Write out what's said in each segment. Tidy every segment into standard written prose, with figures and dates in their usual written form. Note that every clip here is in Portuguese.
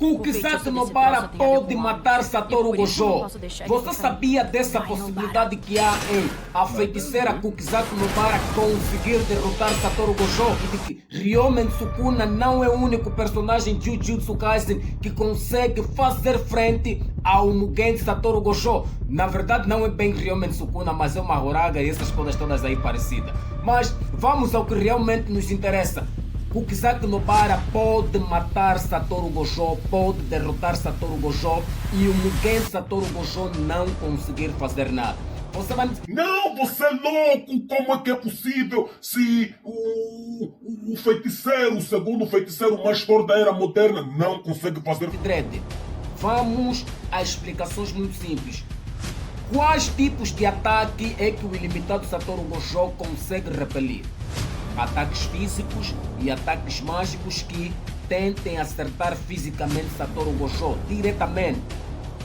Kukizaki Nobara pode matar Satoru Gojo. Você sabia dessa possibilidade que há em a feiticeira Kukizaki Nobara conseguir derrotar Satoru Gojo? E de que Ryomen Sukuna não é o único personagem de Jujutsu Kaisen que consegue fazer frente ao Mugen Satoru Gojo. Na verdade não é bem Ryomen Sukuna, mas é uma Horaga e essas coisas todas aí parecidas. Mas vamos ao que realmente nos interessa. Kukizaki Nobara pode matar Satoru Gojo, pode derrotar Satoru Gojo e o Mugen Satoru Gojo não conseguir fazer nada. Você vai me dizer, não, você é louco! Como é que é possível se o feiticeiro, o segundo feiticeiro mais forte da era moderna, não consegue fazer... Dredd, vamos a explicações muito simples. Quais tipos de ataque é que o ilimitado Satoru Gojo consegue repelir? Ataques físicos e ataques mágicos que tentem acertar fisicamente Satoru Gojo diretamente.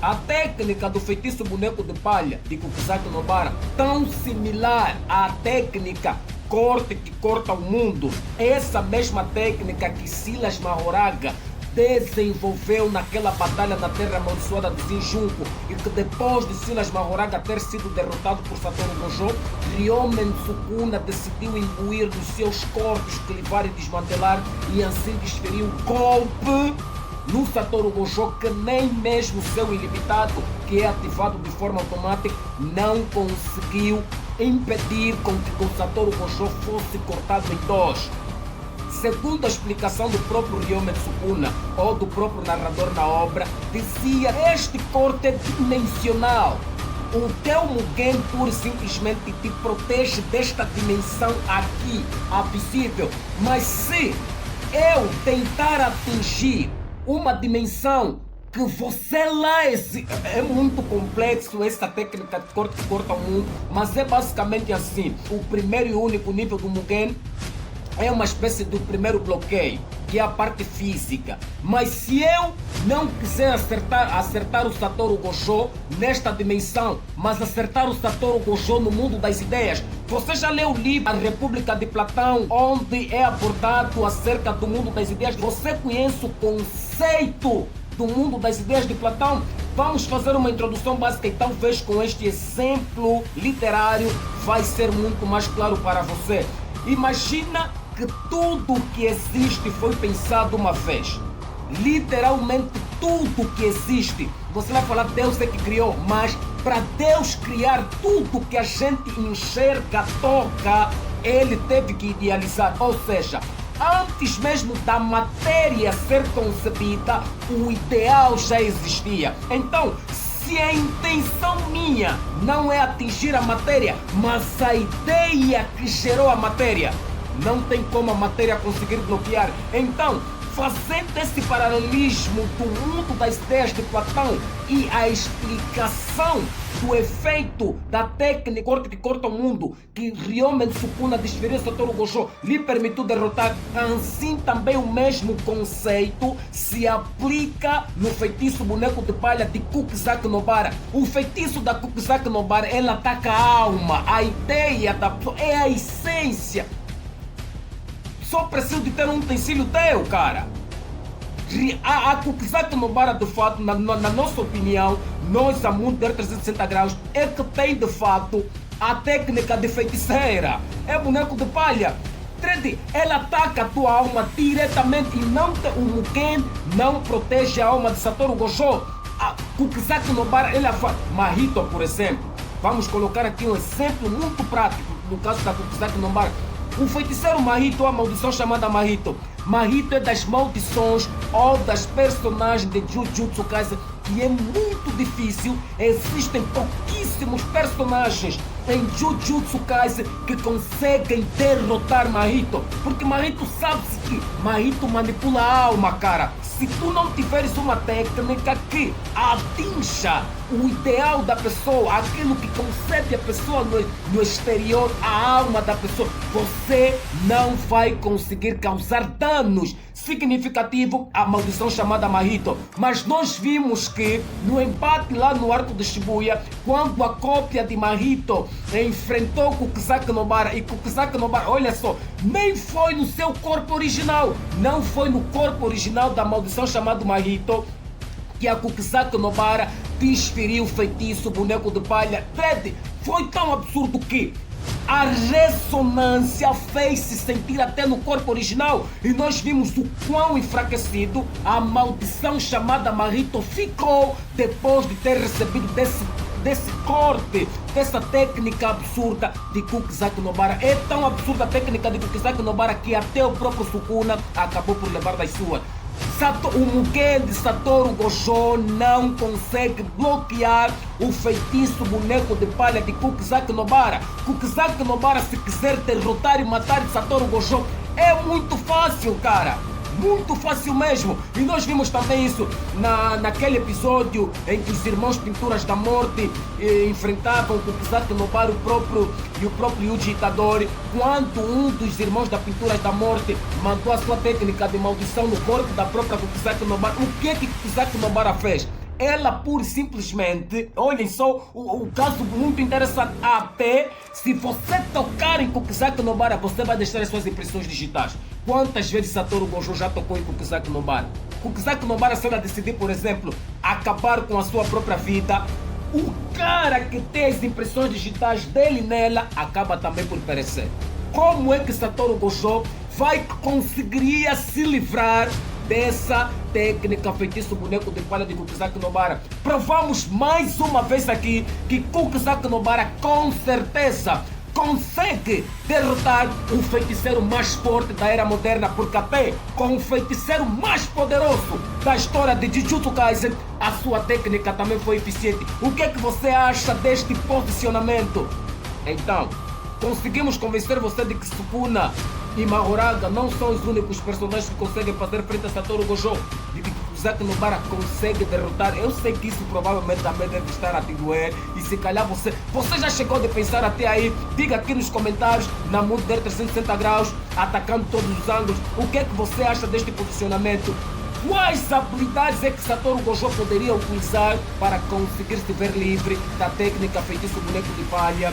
A técnica do feitiço boneco de palha de Kukizaki Nobara, tão similar à técnica corte que corta o mundo, essa mesma técnica que Silas Mahoraga desenvolveu naquela batalha na terra amaldiçoada de Shinjuku e que depois de Silas Mahoraga ter sido derrotado por Satoru Gojo, Ryomen Sukuna decidiu imbuir nos seus corpos, clivar e desmantelar e assim desferir um golpe no Satoru Gojo que nem mesmo seu ilimitado, que é ativado de forma automática, não conseguiu impedir com que o Satoru Gojo fosse cortado em dois. Segundo a explicação do próprio Ryomen Sukuna, ou do próprio narrador na obra, dizia: este corte é dimensional. O teu Mugen pura e simplesmente te protege desta dimensão aqui, a visível. Mas se eu tentar atingir uma dimensão que você lá é muito complexo, essa técnica de corte que corta o mundo, mas é basicamente assim: o primeiro e único nível do Mugen é uma espécie do primeiro bloqueio, que é a parte física. Mas se eu não quiser acertar o Satoru Gojo nesta dimensão, mas acertar o Satoru Gojo no mundo das ideias, você já leu o livro A República de Platão, onde é abordado acerca do mundo das ideias? Você conhece o conceito do mundo das ideias de Platão? Vamos fazer uma introdução básica e talvez com este exemplo literário vai ser muito mais claro para você. Imagina que tudo que existe foi pensado uma vez. Literalmente tudo que existe. Você vai falar Deus é que criou, mas para Deus criar tudo que a gente enxerga, toca, ele teve que idealizar. Ou seja, antes mesmo da matéria ser concebida, o ideal já existia. Então, se a intenção minha não é atingir a matéria, mas a ideia que gerou a matéria, não tem como a matéria conseguir bloquear. Então, fazendo esse paralelismo do mundo das ideias de Platão e a explicação do efeito da técnica corte que corta o mundo que Ryomen Sukuna desferiu Satoru Gojo lhe permitiu derrotar, assim também o mesmo conceito se aplica no feitiço boneco de palha de Kukizaki Nobara. O feitiço da Kukizaki Nobara, ela ataca a alma, a ideia da pessoa, é a essência. Só preciso de ter um utensílio teu, cara. A Kukizaki Nobara, de fato, na nossa opinião, nós, a Mundo 360 graus, é que tem, de fato, a técnica de feiticeira. É boneco de palha. Ela ataca a tua alma diretamente e não o Mugen não protege a alma de Satoru Gojo. A Kukizaki Nobara, ela faz... Mahito, por exemplo. Vamos colocar aqui um exemplo muito prático, no caso da Kukizaki Nobara. O feiticeiro Mahito, a maldição chamada Mahito. Mahito é das maldições ou das personagens de Jujutsu Kaisen que é muito difícil. Existem pouquíssimos personagens em Jujutsu Kaisen que conseguem derrotar Mahito. Porque Mahito sabe-se que Mahito manipula a alma, cara. Se tu não tiveres uma técnica que atinja o ideal da pessoa, aquilo que concebe a pessoa no exterior, a alma da pessoa, você não vai conseguir causar danos. significativo a maldição chamada Mahito. Mas nós vimos que no embate lá no Arco de Shibuya, quando a cópia de Mahito enfrentou Kukuzaki Nobara, e Kukuzaki Nobara, olha só, nem foi no seu corpo original, não foi no corpo original da maldição chamada Mahito que a Kukuzaki Nobara desferiu o feitiço boneco de palha. Fred, foi tão absurdo que a ressonância fez-se sentir até no corpo original e nós vimos o quão enfraquecido a maldição chamada Mahito ficou depois de ter recebido desse corte, dessa técnica absurda de Kukuzaki Nobara. É tão absurda a técnica de Kukuzaki Nobara que até o próprio Sukuna acabou por levar das suas. O Mugen de Satoru Gojo não consegue bloquear o feitiço boneco de palha de Kukuzaki Nobara. Kukuzaki Nobara, se quiser derrotar e matar Satoru Gojo, é muito fácil, cara. Muito fácil mesmo. E nós vimos também isso naquele episódio em que os irmãos Pinturas da Morte enfrentavam o Kukuzaki Nobara e o próprio Yuji Itadori, quando um dos irmãos da Pinturas da Morte mandou a sua técnica de maldição no corpo da própria Kukuzaki Nobara. O que Kukuzaki Nobara fez? Ela pura e simplesmente, olhem só o caso muito interessante, até se você tocar em Kukuzaki Nobara, você vai deixar as suas impressões digitais. Quantas vezes Satoru Gojo já tocou em Kukuzaki Nobara? Kukuzaki Nobara, se ela decidir, por exemplo, acabar com a sua própria vida, o cara que tem as impressões digitais dele nela acaba também por perecer. Como é que Satoru Gojo conseguiria se livrar dessa técnica feitiço boneco de palha de Kukuzaki Nobara? Provamos mais uma vez aqui que Kukuzaki Nobara com certeza consegue derrotar o feiticeiro mais forte da era moderna, porque até com o feiticeiro mais poderoso da história de Jujutsu Kaisen, a sua técnica também foi eficiente. O que é que você acha deste posicionamento? Então, conseguimos convencer você de que Sukuna e Mahoraga não são os únicos personagens que conseguem fazer frente a Satoru Gojo, de que Kukuzaki Nobara consegue derrotar. Eu sei que isso provavelmente também deve estar a te doer, e se calhar você já chegou de pensar até aí. Diga aqui nos comentários, na Mulder 360 graus, atacando todos os ângulos, o que é que você acha deste posicionamento? Quais habilidades é que Satoru Gojo poderia utilizar para conseguir se ver livre da técnica feitiço boneco de palha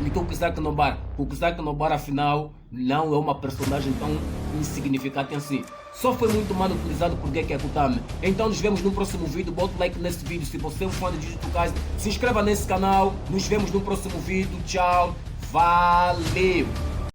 de Kukuzaki Nobara? Kukuzaki Nobara, afinal, não é uma personagem tão insignificante assim. Só foi muito mal utilizado por Geki Akutami. Então nos vemos no próximo vídeo. Bota o like nesse vídeo se você é um fã de Jujutsu Kaisen. Se inscreva nesse canal. Nos vemos no próximo vídeo. Tchau. Valeu!